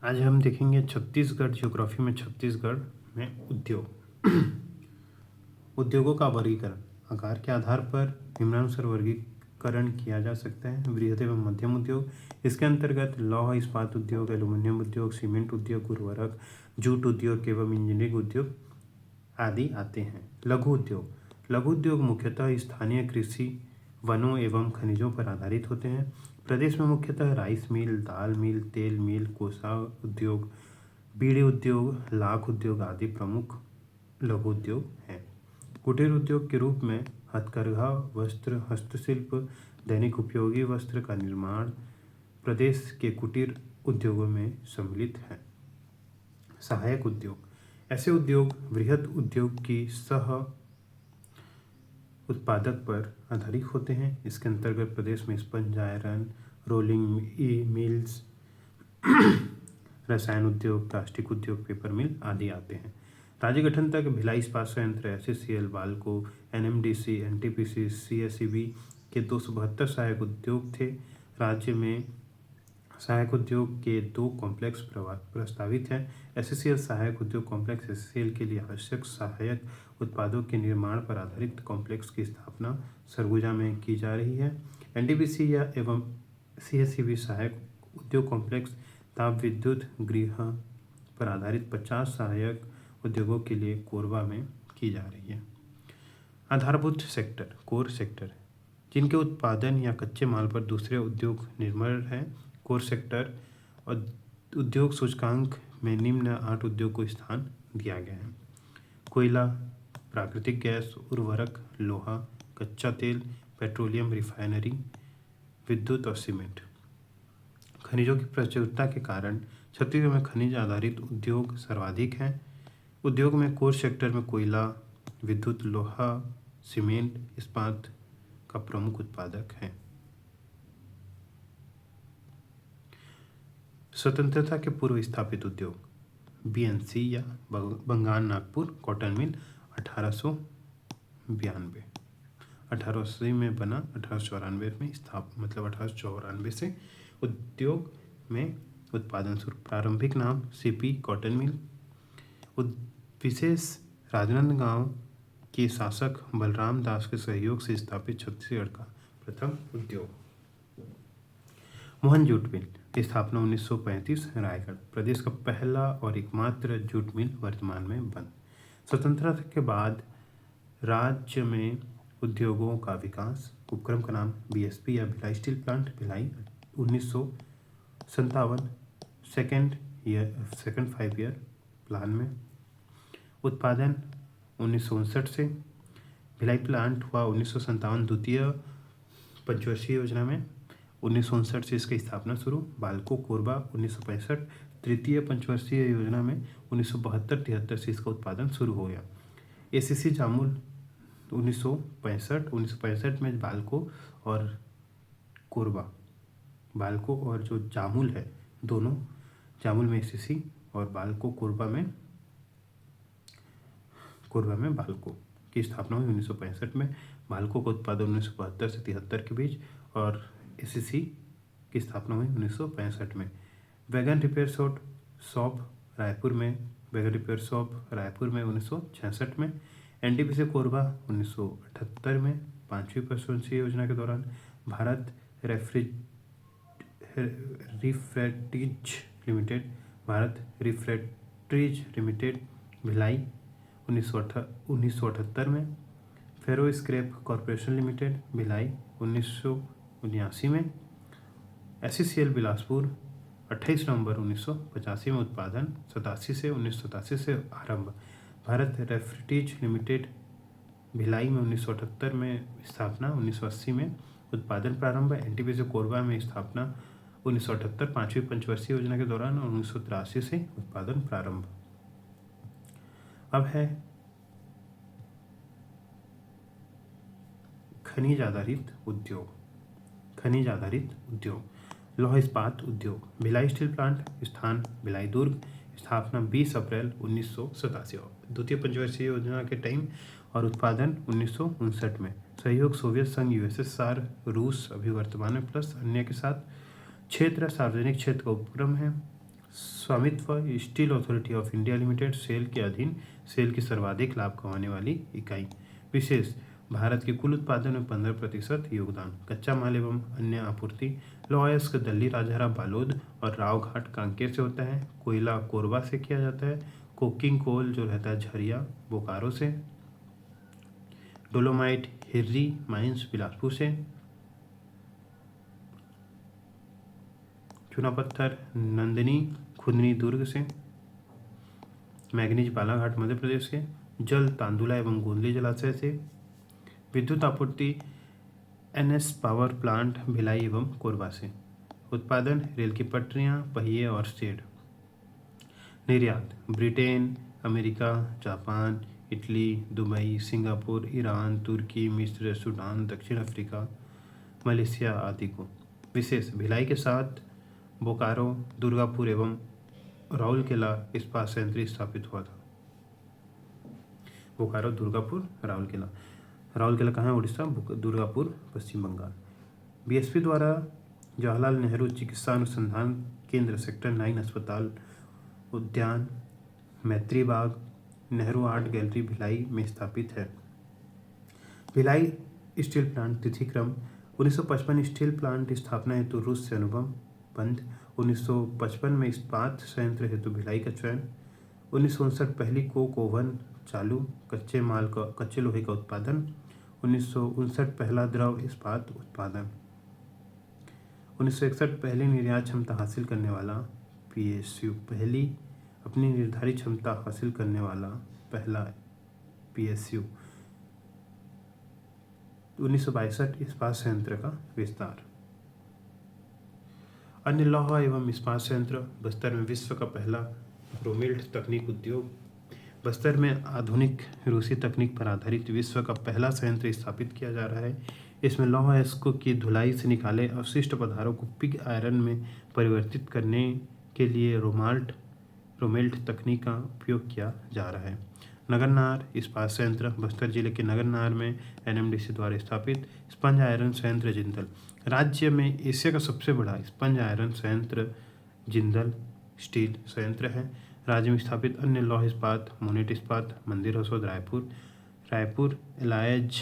आज हम देखेंगे छत्तीसगढ़ ज्योग्राफी में छत्तीसगढ़ में उद्योग। उद्योगों का वर्गीकरण आकार के आधार पर निम्नानुसार वर्गीकरण किया जा सकता है। बृहद एवं मध्यम उद्योग, इसके अंतर्गत लौह इस्पात उद्योग, एल्यूमीनियम उद्योग, सीमेंट उद्योग, उर्वरक, जूट उद्योग एवं इंजीनियरिंग उद्योग आदि आते हैं। लघु उद्योग, लघु उद्योग मुख्यतः स्थानीय कृषि, वनों एवं खनिजों पर आधारित होते हैं। प्रदेश में मुख्यतः राइस मिल, दाल मिल, तेल मिल, कोसा उद्योग, बीड़ी उद्योग, लाख उद्योग आदि प्रमुख लघु उद्योग हैं। कुटीर उद्योग के रूप में हथकरघा वस्त्र, हस्तशिल्प, दैनिक उपयोगी वस्त्र का निर्माण प्रदेश के कुटीर उद्योगों में सम्मिलित है। सहायक उद्योग, ऐसे उद्योग बृहद उद्योग की सह उत्पादक पर आधारित होते हैं। इसके अंतर्गत प्रदेश में स्पंज आयरन, रोलिंग मिल्स, रसायन उद्योग, प्लास्टिक उद्योग, पेपर मिल आदि आते हैं। राज्य गठन तक भिलाई इस्पात संयंत्र, SCCL, Balco, NMDC, NTPC, CSEB के 272 सहायक उद्योग थे। राज्य में सहायक उद्योग के 2 कॉम्प्लेक्स प्रस्तावित हैं। SCCL सहायक उद्योग कॉम्प्लेक्स, SCCL के लिए आवश्यक सहायक उत्पादों के निर्माण पर आधारित कॉम्प्लेक्स की स्थापना सरगुजा में की जा रही है। NTPC या एवं CSEB सहायक उद्योग कॉम्प्लेक्स ताप विद्युत गृह पर आधारित 50 सहायक उद्योगों के लिए कोरबा में की जा रही है। आधारभूत सेक्टर, कोर सेक्टर, जिनके उत्पादन या कच्चे माल पर दूसरे उद्योग निर्भर हैं। कोर सेक्टर और उद्योग सूचकांक में निम्न 8 उद्योग को स्थान दिया गया है। कोयला, प्राकृतिक गैस, उर्वरक, लोहा, कच्चा तेल, पेट्रोलियम, रिफाइनरी, विद्युत और सीमेंट। खनिजों की प्रचुरता के कारण छत्तीसगढ़ में खनिज आधारित उद्योग सर्वाधिक हैं। उद्योग में कोर सेक्टर में कोयला, विद्युत, लोहा, सीमेंट, इस्पात का प्रमुख उत्पादक है। स्वतंत्रता के पूर्व स्थापित उद्योग, BNC या बंगाल नागपुर कॉटन मिल 1892, 1880 में बना, 1894 में मतलब 1894 से उद्योग में उत्पादन शुरू। प्रारंभिक नाम CP कॉटन मिल। विशेष राजनांदगांव के शासक बलराम दास के सहयोग से स्थापित छत्तीसगढ़ का प्रथम उद्योग। मोहन जूट मिल, स्थापना 1935, रायगढ़। प्रदेश का पहला और एकमात्र जूट मिल वर्तमान में बंद। स्वतंत्रता के बाद राज्य में उद्योगों का विकास। उपक्रम का नाम BSP या Bhilai steel plant, Bhilai, 1957, second 5 year plan में। उत्पादन 1959 से। भिलाई प्लांट हुआ 1957 द्वितीय पंचवर्षीय योजना में, 1959 से इसकी स्थापना शुरू। बाल्को कोरबा 1965 तृतीय पंचवर्षीय योजना में, 1972-73 से इसका उत्पादन शुरू हो गया। ACC जामुल 1965 में बाल्को और कोरबा, बाल्को और जो जामुल है दोनों, जामुल में ACC और बाल्को कोरबा में बाल्को की स्थापना हुई 1965 में। बाल्को का उत्पादन 1972 से 73 के बीच और ACC की स्थापना हुई 1965 में। वैगन रिपेयर शॉप रायपुर में, वैगन रिपेयर शॉप रायपुर में 1966 में। NTPC कोरबा 1978 में 5वीं पंचवर्षीय योजना के दौरान। भारत रिफ्रैक्टरीज लिमिटेड, भिलाई 1978 में। फेरो स्क्रैप कॉरपोरेशन लिमिटेड, भिलाई 1979 में। SCCL बिलासपुर 28 नवंबर 1985 में उत्पादन, 1987 से आरंभ। भारत रेफ्रिजरेटर्स लिमिटेड, भिलाई में 1978 में स्थापना, 1980 में उत्पादन प्रारंभ। NTPC कोरबा में स्थापना 1978 5वीं पंचवर्षीय योजना के दौरान और 1983 से उत्पादन प्रारंभ। अब है खनिज आधारित उद्योग। खनिज आधारित उद्योग, लौह इस्पात उद्योग, भिलाई स्टील प्लांट, स्थान भिलाई दुर्ग, स्थापना 20 अप्रैल 1987, द्वितीय पंचवर्षीय योजना के टाइम और उत्पादन 1959 में। सहयोग सोवियत संघ, USSR, रूस, अभी वर्तमान में प्लस अन्य के साथ। क्षेत्र सार्वजनिक क्षेत्र का उपक्रम है। स्वामित्व steel authority of India limited SAIL के अधीन सेल की सर्वाधिक लाभ कमाने वाली इकाई। विशेष भारत के कुल उत्पादन में 15% योगदान। कच्चा माल एवं अन्य आपूर्ति लौह अयस्क दिल्ली, राजहरा, बालोद और रावघाट कांकेर से होता है। कोयला कोरबा से किया जाता है। कोकिंग कोल जो रहता है झरिया बोकारो से। डोलोमाइट हिर्री माइंस बिलासपुर से। चूना पत्थर नंदिनी खुदनी दुर्ग से। मैग्नीज बालाघाट मध्य प्रदेश से। जल तांदुला एवं गोंदली जलाशय से। विद्युत आपूर्ति एनएस पावर प्लांट भिलाई एवं कोरबा से। उत्पादन रेल की पटरियां, पहिए और शेड। निर्यात Britain, America, Japan, Italy, Dubai, Singapore, Iran, तुर्की, मिस्र, सूडान, दक्षिण अफ्रीका, मलेशिया आदि को। विशेष भिलाई के साथ बोकारो, दुर्गापुर एवं राउरकेला इस्पात संयंत्र स्थापित हुआ था। बोकारो, दुर्गापुर, राउरकेला। राउरकेला कहाँ है? उड़ीसा। दुर्गापुर पश्चिम बंगाल। बीएसपी द्वारा जवाहरलाल नेहरू चिकित्सा अनुसंधान केंद्र सेक्टर 9 अस्पताल उद्यान मैत्री बाग नेहरू आर्ट गैलरी भिलाई में स्थापित है। भिलाई स्टील प्लांट तिथि क्रम 1955 स्टील प्लांट स्थापना हेतु रूस से अनुबंध बंद। 1955 में इस्पात संयंत्र हेतु भिलाई का चयन। 1959 पहली कोक ओवन चालू। कच्चे लोहे का उत्पादन। 1959 पहला द्रव इस्पात उत्पादन। 1961 पहली निर्यात क्षमता हासिल करने वाला पीएसयू। पहली अपनी निर्धारित क्षमता हासिल करने वाला पहला पीएसयू। 1962 इस्पात संयंत्र का विस्तार। अन्य लौह एवं इस्पात संयंत्र बस्तर में विश्व का पहला ब्रोमिल्ड तकनीक उद्योग। बस्तर में आधुनिक रूसी तकनीक पर आधारित विश्व का पहला संयंत्र स्थापित किया जा रहा है। इसमें लौह अयस्कों की धुलाई से निकाले अवशिष्ट पदार्थों को पिग आयरन में परिवर्तित करने के लिए रोमेल्ट तकनीक का उपयोग किया जा रहा है। नगरनार इस्पात संयंत्र बस्तर जिले के नगरनार में एनएमडीसी द्वारा स्थापित स्पंज आयरन संयंत्र जिंदल। राज्य में एशिया का सबसे बड़ा स्पंज आयरन संयंत्र जिंदल स्टील संयंत्र है। राज्य में स्थापित अन्य लौह इस्पात Monnet Ispat Mandir Hasaud Raipur alloys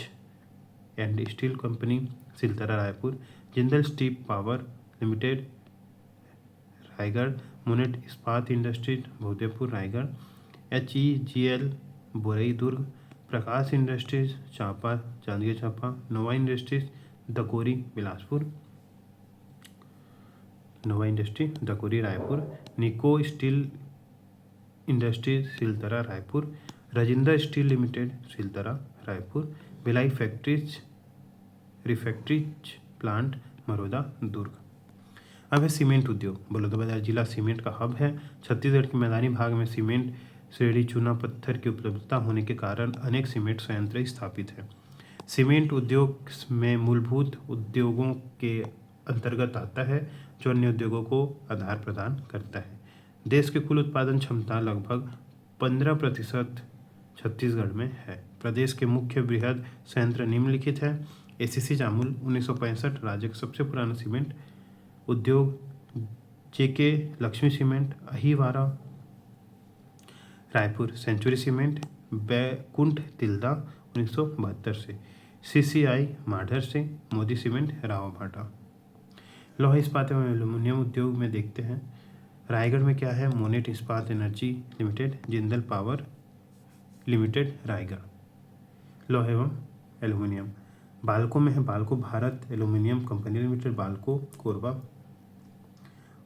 and steel company Siltara Raipur. Jindal steel power limited Raigarh. Monnet Ispat industries Bhudeopur Raigarh. HEGL Borai Durg. Prakash industries Champa Janjgir Champa. Nova industries Dakori Bilaspur. Nova industry Dakori Raipur. Nico steel industries Siltara Raipur. Rajinder steel limited Siltara Raipur. Bhilai factories refractories plant Maroda Durg. अब है सीमेंट उद्योग। बलौदाबाजार जिला सीमेंट का हब है। छत्तीसगढ़ के मैदानी भाग में सीमेंट श्रेणी चूना पत्थर की उपलब्धता होने के कारण अनेक सीमेंट संयंत्र स्थापित हैं। सीमेंट उद्योग में मूलभूत उद्योगों के अंतर्गत आता है जो अन्य उद्योगों को आधार प्रदान करता है। देश के कुल उत्पादन क्षमता लगभग 15% छत्तीसगढ़ में है। प्रदेश के मुख्य बृहद संयंत्र निम्नलिखित है। एसीसी जामुल 1965 राज्य का सबसे पुराना सीमेंट उद्योग। JK Lakshmi cement Ahiwara Raipur. Century cement Baikunth Tilda 1972 से। CCI माढ़र से। मोदी सीमेंट रावाभाटा। लौह इस्पात एवं एल्यूमिनियम उद्योग में देखते हैं। रायगढ़ में क्या है? Monnet Ispat energy limited. Jindal power limited Raigarh. लौह एवं एल्यूमिनियम बाल्को में है। Balco Bharat aluminium company limited Balco Korba.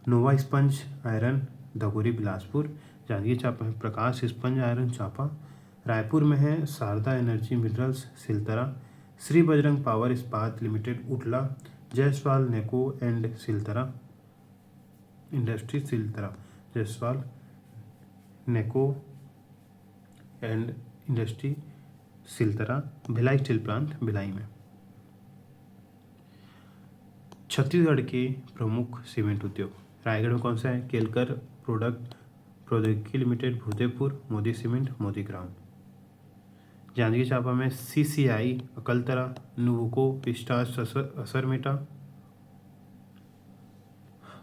Nova sponge iron Dagori Bilaspur. Janjgir Champa में प्रकाश स्पंज आयरन चांपा। रायपुर में है Sharda energy minerals Siltara. Shri Bajrang power Ispat limited Utla. Jayaswal Neco and Siltara industry Siltara. Jayaswal Neco and industry Siltara. Bhilai steel plant Bhilai में। छत्तीसगढ़ के प्रमुख सीमेंट उद्योग। रायगढ़ में कौन सा है? केलकर प्रोडक्ट प्रौद्योगिकी limited Bhudeopur. Modi cement Modigram. Janjgir Champa में CCI अकलतरा। नुवको पिस्टाच असरमेटा।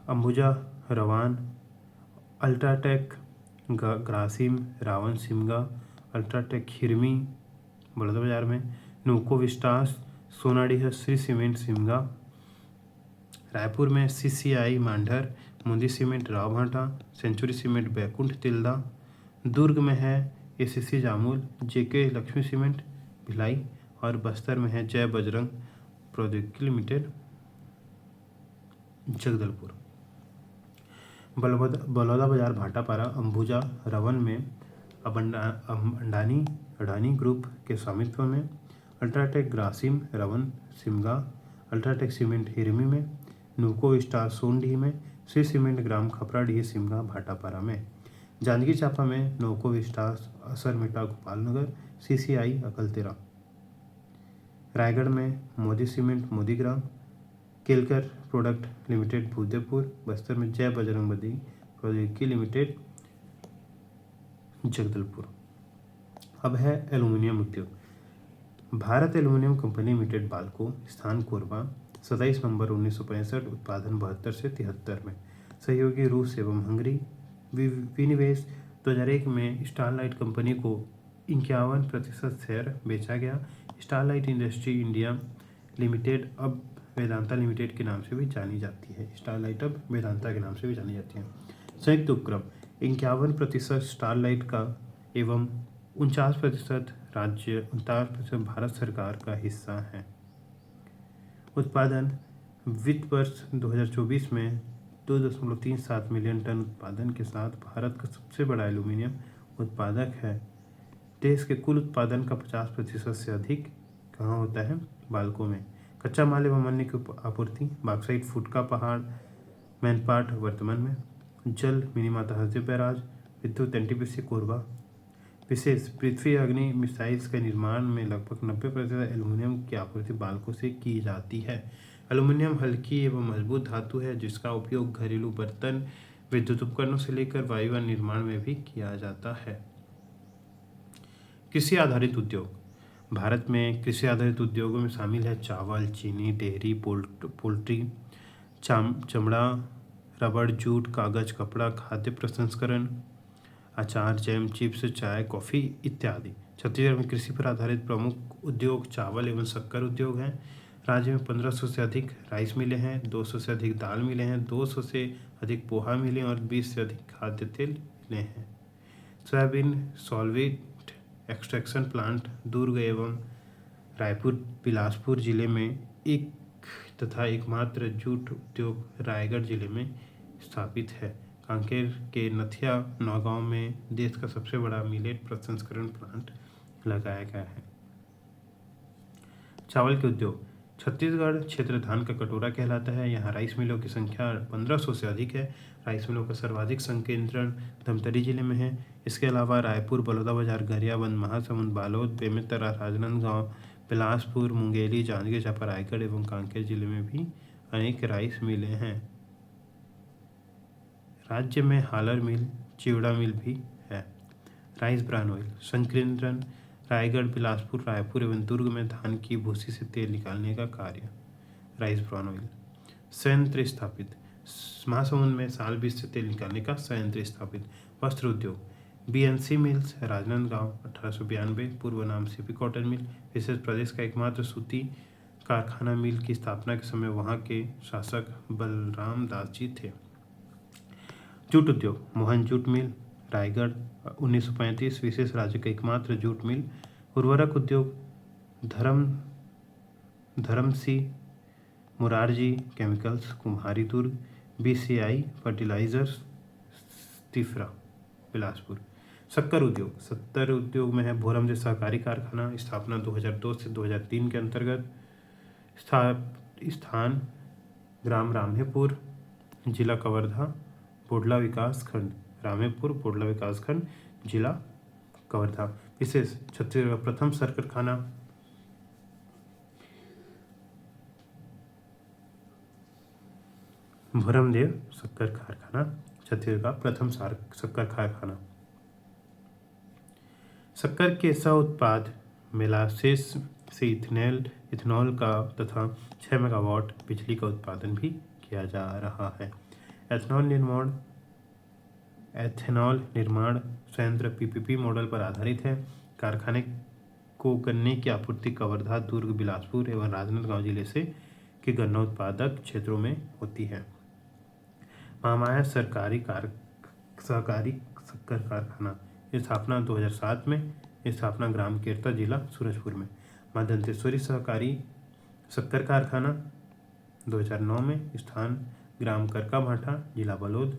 अंबुजा रवान अल्ट्राटेक ग्रासिम रावण सिमगा, अल्ट्राटेक हिरमी बलौदाबाजार में, नूको विस्टास सोनाडीह श्री सीमेंट सिमगा, रायपुर में CCI Mandhar, Modi cement Rawabhata, century cement Baikunth Tilda, Durg में है ACC Jamul, JK Lakshmi cement Bhilai, और बस्तर में है जय बजरंग प्रौद्योगिकी लिमिटेड जगदलपुर। बलौदाबाजार भाटापारा अंबुजा रवन में अडानी ग्रुप के स्वामित्व में, UltraTech Grasim Rawan Simga, UltraTech cement Hirmi में, नूको स्टार सोनडीह में, श्री सीमेंट ग्राम खपराडीह सिमगा भाटापारा में, जांजगीर चांपा में नोको विस्टास असरमेटा गोपालनगर, CCI अकलतेरा, रायगढ़ में Modi cement Modigram, Kelkar product limited Bhudeopur, Bastar में जय बजरंगबली प्रौद्योगिकी लिमिटेड जगदलपुर। अब है एल्यूमिनियम उद्योग। Bharat aluminium company limited Balco, स्थान कोरबा, 27 नवंबर 1965, उत्पादन 72 से 73 में, सहयोगी रूस एवं हंगरी। विनिवेश 2001 में स्टारलाइट कंपनी को 51% शेयर बेचा गया। स्टारलाइट इंडस्ट्री इंडिया लिमिटेड अब वेदांता लिमिटेड के नाम से भी जानी जाती है। स्टारलाइट अब वेदांता के नाम से भी जानी जाती है। संयुक्त उपक्रम 51% स्टारलाइट का एवं 49% राज्य 49% भारत सरकार का हिस्सा है। उत्पादन वित्त वर्ष 2024 में 2.37 मिलियन टन उत्पादन के साथ भारत का सबसे बड़ा एल्यूमिनियम उत्पादक है। देश के कुल उत्पादन का 50% से अधिक कहाँ होता है? बाल्को में। कच्चा माल एवं अन्य की आपूर्ति बॉक्साइट फुटका पहाड़ मैनपाट वर्तमान में, जल मिनीमाता हरदेव बैराज, विद्युत NTPC कोरबा। विशेष पृथ्वी अग्नि मिसाइल्स के निर्माण में लगभग 90% एल्यूमिनियम की आपूर्ति बाल्को से की जाती है। एल्यूमिनियम हल्की एवं मजबूत धातु है जिसका उपयोग घरेलू बर्तन, विद्युत उपकरणों से लेकर वायुयान निर्माण में भी किया जाता है। कृषि आधारित उद्योग। भारत में कृषि आधारित उद्योगों में शामिल है चावल, चीनी, डेयरी, पोल्ट्री, चमड़ा, रबड़, जूट, कागज, कपड़ा, खाद्य प्रसंस्करण, अचार, जैम, चिप्स, चाय, कॉफ़ी इत्यादि। छत्तीसगढ़ में कृषि पर आधारित प्रमुख उद्योग चावल एवं शक्कर उद्योग हैं। राज्य में 1500 से अधिक राइस मिलें हैं, 200 से अधिक दाल मिलें हैं, 200 से अधिक पोहा मिलें और 20 से अधिक खाद्य तेल मिलें हैं। सोयाबीन सॉल्वेट एक्सट्रैक्शन प्लांट दुर्ग एवं रायपुर बिलासपुर जिले में एक तथा एकमात्र जूट उद्योग रायगढ़ जिले में स्थापित है। कांकेर के नथिया नौगांव में देश का सबसे बड़ा मिलेट प्रसंस्करण प्लांट लगाया गया है। चावल के उद्योग। छत्तीसगढ़ क्षेत्र धान का कटोरा कहलाता है। यहाँ राइस मिलों की संख्या 1500 से अधिक है। राइस मिलों का सर्वाधिक संकेंद्रण धमतरी जिले में है। इसके अलावा रायपुर, बलौदाबाजार, गरियाबंद, महासमुंद, बालोद, बेमेतरा, राजनांदगांव, बिलासपुर, मुंगेली, जांजगीर चांपा, रायगढ़ एवं कांकेर जिले में भी अनेक राइस मिलें हैं। राज्य में हालर मिल, चिवड़ा मिल भी है। राइस ब्रान ऑयल संकेंद्रण रायगढ़, बिलासपुर, रायपुर एवं दुर्ग में धान की भूसी से तेल निकालने का कार्य। राइस ब्रान ऑयल संयंत्र स्थापित। महासमुंद में साल 20 से तेल निकालने का संयंत्र स्थापित। वस्त्र उद्योग BNC मिल्स राजनांदगांव 1892, पूर्व नाम CP कॉटन मिल। विशेष प्रदेश का एकमात्र सूती कारखाना मिल की स्थापना के समय वहां के शासक बलराम दास जी थे। जूट उद्योग मोहन जूट मिल रायगढ़ 1935, विशेष राज्य का एकमात्र जूट मिल। उर्वरक उद्योग धर्मसी मुरारजी केमिकल्स कुम्हारी दुर्ग, BCI फर्टिलाइजर्स तिफरा बिलासपुर। शक्कर उद्योग में है भोरमदेव सहकारी कारखाना, स्थापना 2002 से 2003 के अंतर्गत। स्थान ग्राम रामेपुर, जिला कवर्धा, बोडला विकास खंड रामेपुर, बोडला विकास खंड, जिला कवर्धा। विशेष छत्तीसगढ़ का प्रथम शक्कर कारखाना भोरमदेव शक्कर कारखाना, छत्तीसगढ़ का प्रथम शक्कर कारखाना। शक्कर के सह उत्पाद मेलासेस से इथेनॉल का तथा 6 मेगावाट बिजली का उत्पादन भी किया जा रहा है। एथेनॉल निर्माण एथेनॉल निर्माण संयंत्र पीपीपी मॉडल पर आधारित है। कारखाने को गन्ने की आपूर्ति कवर्धा, दुर्ग, बिलासपुर एवं राजनांदगांव जिले से के गन्ना उत्पादक क्षेत्रों में होती है। महामाया सहकारी शक्कर कारखाना, स्थापना 2007 में, स्थापना ग्राम केरता, जिला सूरजपुर में। मां दंतेश्वरी सहकारी शक्कर कारखाना 2009 में, स्थान ग्राम करका भाटा, जिला बलौद।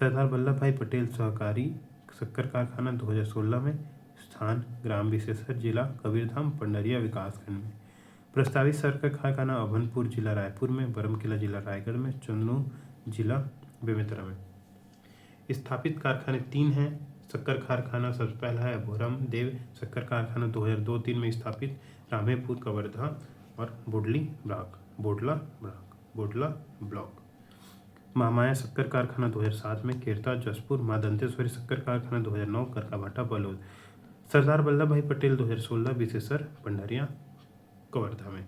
सरदार वल्लभ भाई पटेल सहकारी शक्कर कारखाना 2016 में, स्थान ग्राम विशेषर, जिला कबीरधाम, पंडरिया विकासखंड में। प्रस्तावित शक्कर कारखाना अभनपुर, जिला रायपुर में, बरमकिला, जिला रायगढ़ में, चंदनू, जिला बेमेतरा में। स्थापित कारखाने 3 हैं। शक्कर कारखाना सबसे पहला है भोरम देव शक्कर कारखाना 2002-3 में स्थापित, रामेपुर, कवर्धा और बोडला ब्लॉक। महामाया शक्कर कारखाना 2007 में, केरता, जसपुर। मां दंतेश्वरी शक्कर कारखाना 2009, करकाभाटा, बलौद। सरदार वल्लभ भाई पटेल 2016, विशेषर, पंडरिया, कवर्धा में।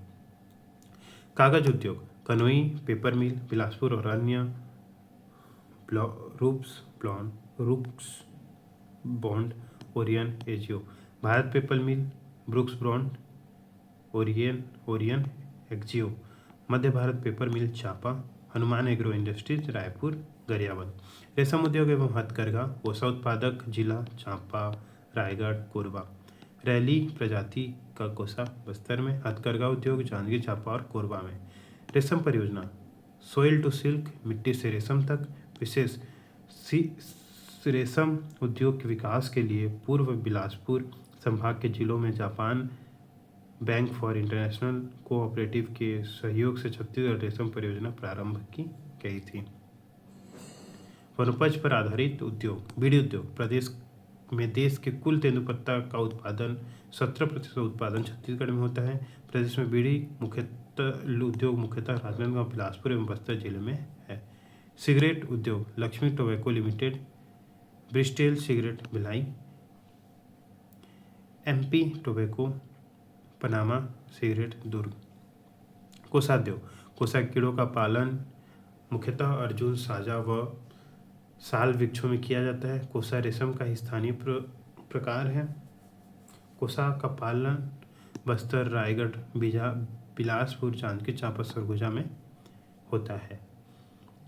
कागज उद्योग, कनोई पेपर मिल, बिलासपुर और अन्य रूप्स bond, Orion, Ajio. Bharat paper mill, Brooke Bond, Orion, Ajio. Madhya Bharat paper mill, Champa. Hanuman agro industries, Raipur, Gariaband. रेशम उद्योग एवं हथकरघा, कोसा उत्पादक, जिला चांपा, रायगढ़, कोरबा। रैली प्रजाति का कोसा, बस्तर में। हथकरघा उद्योग, जांजगीर चांपा और कोरबा में। रेशम परियोजना, सोइल टू सिल्क, मिट्टी से रेशम तक, विशेष रेशम उद्योग के विकास के लिए पूर्व बिलासपुर संभाग के जिलों में Japan bank for international cooperative के सहयोग से छत्तीसगढ़ रेशम परियोजना प्रारंभ की गई थी। वनोपज पर आधारित उद्योग, बीड़ी उद्योग। प्रदेश में देश के कुल तेंदुपत्ता का उत्पादन 17% उत्पादन छत्तीसगढ़ में होता है। प्रदेश में बीड़ी उद्योग मुख्यतः राजनांदगांव, बिलासपुर एवं बस्तर जिले में है। सिगरेट उद्योग, Lakshmi tobacco limited, Bristol cigarette, Bhilai. MP tobacco, Panama cigarette, Durg. कोषाउद्योग, कोसा कीड़ों का पालन मुख्यतः अर्जुन, साजा व साल वृक्षों में किया जाता है। कोसा रेशम का ही स्थानीय प्रकार है। कोसा का पालन बस्तर, रायगढ़, बिलासपुर, जांजगीर चांपा, सरगुजा में होता है।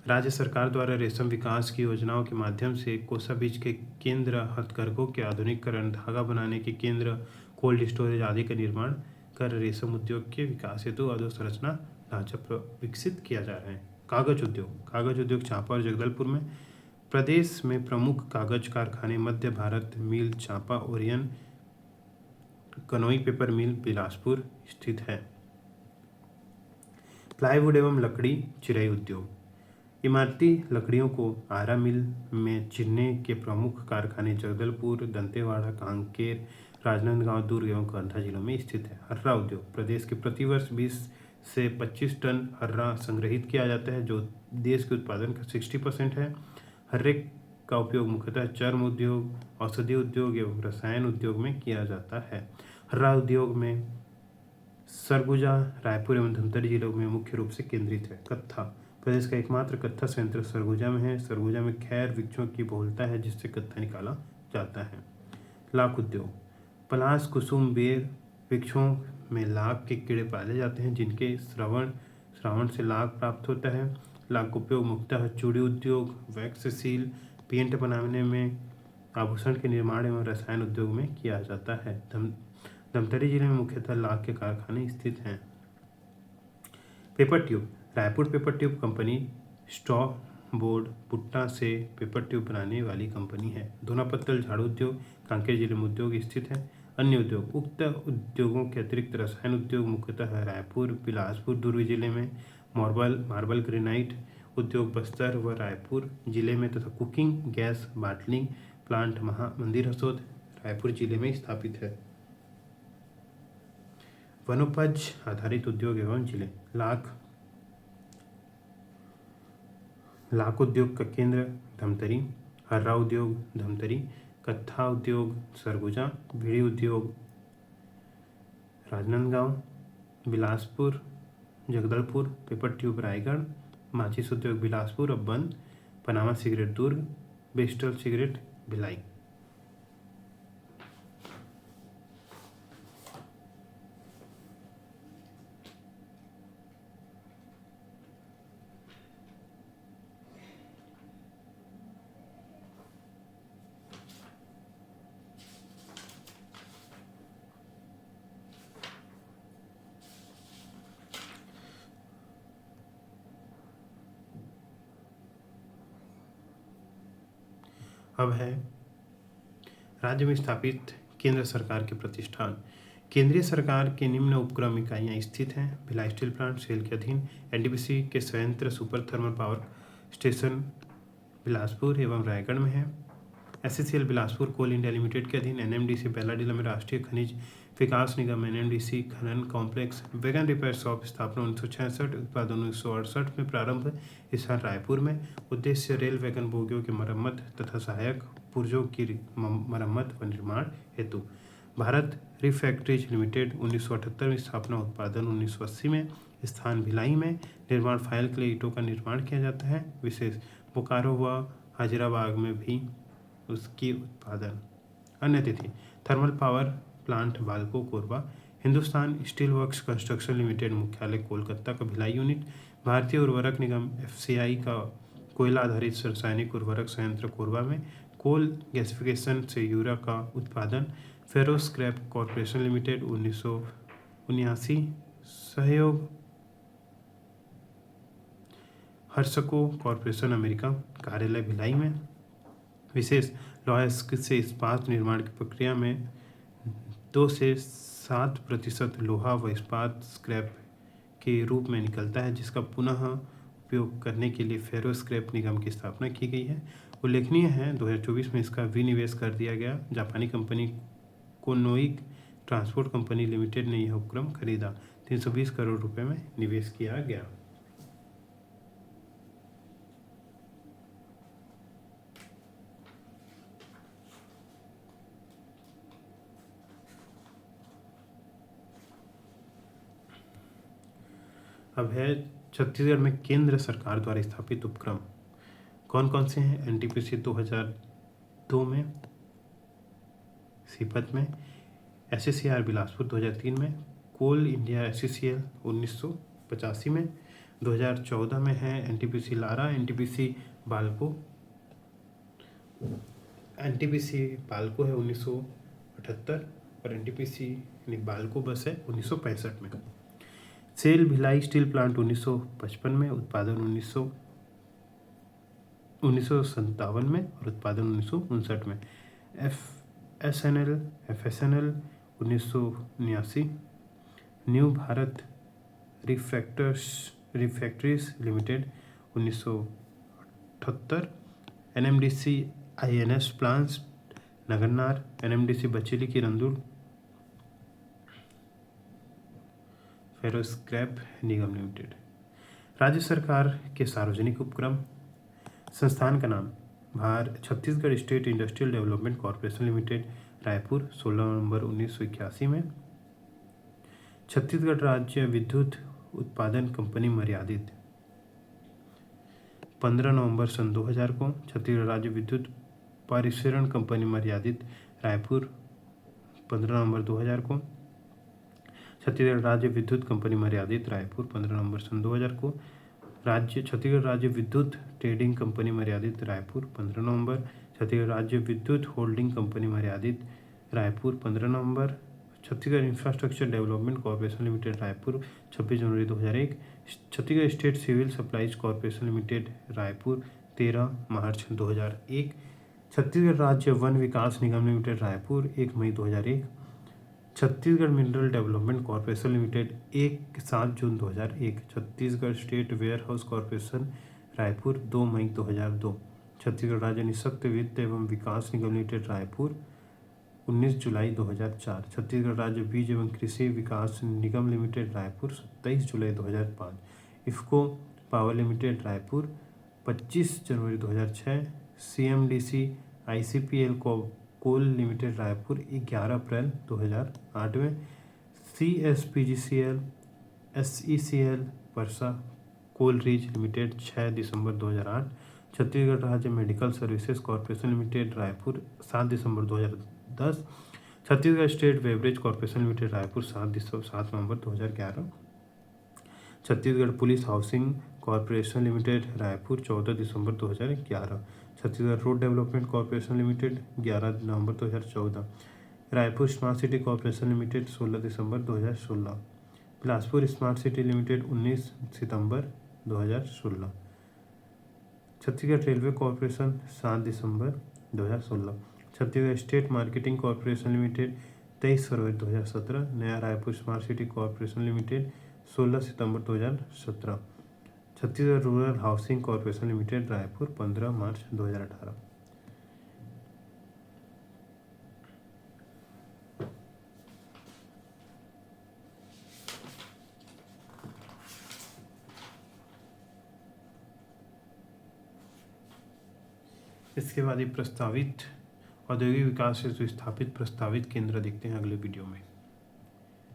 राज्य सरकार द्वारा रेशम विकास की योजनाओं के माध्यम से कोसा बीज के केंद्र, हथकरघों के आधुनिकीकरण, धागा बनाने के केंद्र, कोल्ड स्टोरेज आदि का निर्माण कर रेशम उद्योग के विकास हेतु अधोसंरचना ढांचा विकसित किया जा रहा है। कागज उद्योग चांपा और जगदलपुर में। प्रदेश में प्रमुख कागज कारखाने मध्य भारत मिल, चांपा, ओरियन, कनोई पेपर मिल, बिलासपुर स्थित है। प्लाईवुड एवं लकड़ी चिराई उद्योग, इमारती लकड़ियों को आरा मिल में चीरने के प्रमुख कारखाने जगदलपुर, दंतेवाड़ा, कांकेर, राजनांदगांव, दुर्ग एवं वर्धा जिलों में स्थित है। हर्रा उद्योग, प्रदेश के प्रतिवर्ष 20 से 25 टन हर्रा संग्रहित किया जाता है, जो देश के उत्पादन का 60% है। हर्रे का उपयोग मुख्यतः चर्म उद्योग, औषधि उद्योग एवं रसायन उद्योग में किया जाता है। हर्रा उद्योग में सरगुजा, रायपुर एवं धमतरी जिलों में मुख्य रूप से केंद्रित है। कत्था, प्रदेश का एकमात्र कत्था संयंत्र सरगुजा में है। सरगुजा में खैर वृक्षों की बहुलता है, जिससे कत्था निकाला जाता है। लाख उद्योग, पलाश, कुसुम, बेर वृक्षों में लाख के कीड़े पाले जाते हैं, जिनके श्रावण से लाख प्राप्त होता है। लाख का उपयोग मुख्यतः चूड़ी उद्योग, वैक्स सील, पेंट बनाने में, आभूषण के निर्माण एवं रसायन उद्योग में किया जाता है। धमतरी जिले में मुख्यतः लाख के कारखाने स्थित हैं। Paper tube, Raipur paper tube company straw, board, भुट्टा से पेपर ट्यूब बनाने वाली कंपनी है। धोना पत्तल झाड़ू उद्योग कांकेर जिले में उद्योग स्थित है। अन्य उद्योग, उक्त उद्योगों के अतिरिक्त रसायन उद्योग मुख्यतः रायपुर, बिलासपुर, दुर्ग जिले में। मार्बल ग्रेनाइट उद्योग बस्तर व रायपुर जिले में तथा कुकिंग गैस बाटलिंग प्लांट मंदिर हसोद रायपुर जिले में स्थापित है। वनोपज आधारित उद्योग एवं जिले, लाख उद्योग का केंद्र धमतरी, हर्रा उद्योग धमतरी, कत्था उद्योग सरगुजा, बीड़ी उद्योग राजनांदगांव, बिलासपुर, जगदलपुर, पेपर ट्यूब रायगढ़, माचिस उद्योग बिलासपुर अब बंद, पनामा सिगरेट दुर्ग, ब्रिस्टल सिगरेट भिलाई। अब है राज्य में स्थापित केंद्र सरकार के प्रतिष्ठान। केंद्रीय सरकार के निम्न उपक्रम इकाइयाँ स्थित हैं: भिलाई स्टील प्लांट सेल के अधीन, एनटीपीसी के संयंत्र super thermal power station Bilaspur एवं रायगढ़ में है। एससीसीएल बिलासपुर कोल इंडिया लिमिटेड के अधीन, एनएमडीसी बेलाडीला में राष्ट्रीय खनिज विकास निगम एनएमडीसी खनन कॉम्प्लेक्स, वैगन रिपेयर शॉप स्थापना 1966, उत्पादन 1968 में प्रारंभ, स्थान रायपुर में। उद्देश्य रेल वैगन बोगियों की मरम्मत तथा सहायक पुर्जों की मरम्मत व निर्माण हेतु। भारत रिफैक्ट्रीज लिमिटेड 1978 में स्थापना, उत्पादन 1980 में, स्थान भिलाई में। निर्माण फाइल के लिए ईंटों का निर्माण किया जाता है, विशेष बोकारो व हजराबाग में भी उसकी उत्पादन। अन्य तिथि: thermal power plant Balco Korba. Hindustan steel works construction limited मुख्यालय कोलकाता का भिलाई यूनिट। भारतीय उर्वरक निगम एफसीआई का कोयला आधारित रासायनिक उर्वरक संयंत्र कोरबा में। कोल गैसिफिकेशन से यूरिया का उत्पादन। फेरो स्क्रैप कॉरपोरेशन लिमिटेड 1979। सहयोग हर्सको कॉरपोरेशन अमेरिका, कार्यालय भिलाई में। विशेष लोहा से इस्पात निर्माण की प्रक्रिया में 2 से 7% लोहा व इस्पात स्क्रैप के रूप में निकलता है, जिसका पुनः उपयोग करने के लिए फेरो स्क्रैप निगम की स्थापना की गई है। उल्लेखनीय है 2024 में इसका विनिवेश कर दिया गया। जापानी कंपनी कोनोइक ट्रांसपोर्ट कंपनी लिमिटेड ने यह उपक्रम खरीदा। 320 करोड़ रुपए में निवेश किया गया। अब है छत्तीसगढ़ में केंद्र सरकार द्वारा स्थापित उपक्रम कौन कौन से हैं। एनटीपीसी 2002 में, सीपत में, एससीसीआर बिलासपुर 2003 में, कोल इंडिया एससीसीएल 1985 में, 2014 में है एनटीपीसी लारा, एनटीपीसी बालको है 1978 और एनटीपीसी बालको बस है 1965 में। सेल भिलाई स्टील प्लांट 1955 में, उत्पादन 1957 में और उत्पादन 1959 में। FSNL 1979। New Bharat refractories limited 1978। NMDC INS plants Nagarnar, NMDC Bacheli Kirandul, ferro scrap Nigam limited. राज्य सरकार के सार्वजनिक उपक्रम। संस्थान का नाम Chhattisgarh state industrial development corporation limited, Raipur 16 नवंबर 1981 में। छत्तीसगढ़ राज्य विद्युत उत्पादन कंपनी मर्यादित 15 नवंबर सन 2000 को। छत्तीसगढ़ राज्य विद्युत पारिसरण कंपनी मर्यादित, रायपुर 15 नवंबर 2000 को। छत्तीसगढ़ राज्य विद्युत कंपनी मर्यादित, रायपुर 15 नवंबर सन 2000 को। छत्तीसगढ़ राज्य विद्युत ट्रेडिंग कंपनी मर्यादित, रायपुर 15 नवंबर। छत्तीसगढ़ राज्य विद्युत होल्डिंग कंपनी मर्यादित, रायपुर 15 नवंबर। Chhattisgarh infrastructure development corporation limited, Raipur 26 जनवरी 2001। Chhattisgarh state civil supplies corporation limited, Raipur 13 मार्च 2001। छत्तीसगढ़ राज्य वन विकास निगम लिमिटेड, रायपुर 1 मई 2001। Chhattisgarh mineral development corporation limited 7 जून 2001। Chhattisgarh state warehouse corporation, Raipur 2 मई 2002। छत्तीसगढ़ राज्य निःशक्त वित्त एवं विकास निगम लिमिटेड, रायपुर 19 जुलाई 2004। छत्तीसगढ़ राज्य बीज एवं कृषि विकास निगम लिमिटेड, रायपुर 27 जुलाई 2005। इफ्को पावर लिमिटेड, रायपुर 25 जनवरी 2006। सीएमडीसी आईसीपीएल कोल लिमिटेड, रायपुर 11 अप्रैल 2008 में। सीएसपीजीसीएल एसईसीएल परसा कोल रीज लिमिटेड 6 दिसंबर 2008। छत्तीसगढ़ राज्य medical services corporation limited Raipur 7 दिसंबर 2010। Chhattisgarh state beverage corporation limited Raipur 7 नवंबर 2011। Chhattisgarh police housing corporation limited Raipur 14 दिसंबर 2011। Chhattisgarh road development corporation limited 11 नवंबर 2014। Raipur smart city corporation limited 16 दिसंबर 2016। बिलासपुर स्मार्ट सिटी लिमिटेड 19 सितंबर 2016। Chhattisgarh railway corporation 7 दिसंबर 2016। Chhattisgarh state marketing corporation limited 23 फरवरी 2017। नया Raipur smart city corporation limited 16 सितंबर 2017। Chhattisgarh rural housing corporation limited Raipur 15 मार्च 2018। इसके बाद ये प्रस्तावित औद्योगिक विकास हेतु स्थापित प्रस्तावित केंद्र देखते हैं अगले वीडियो में।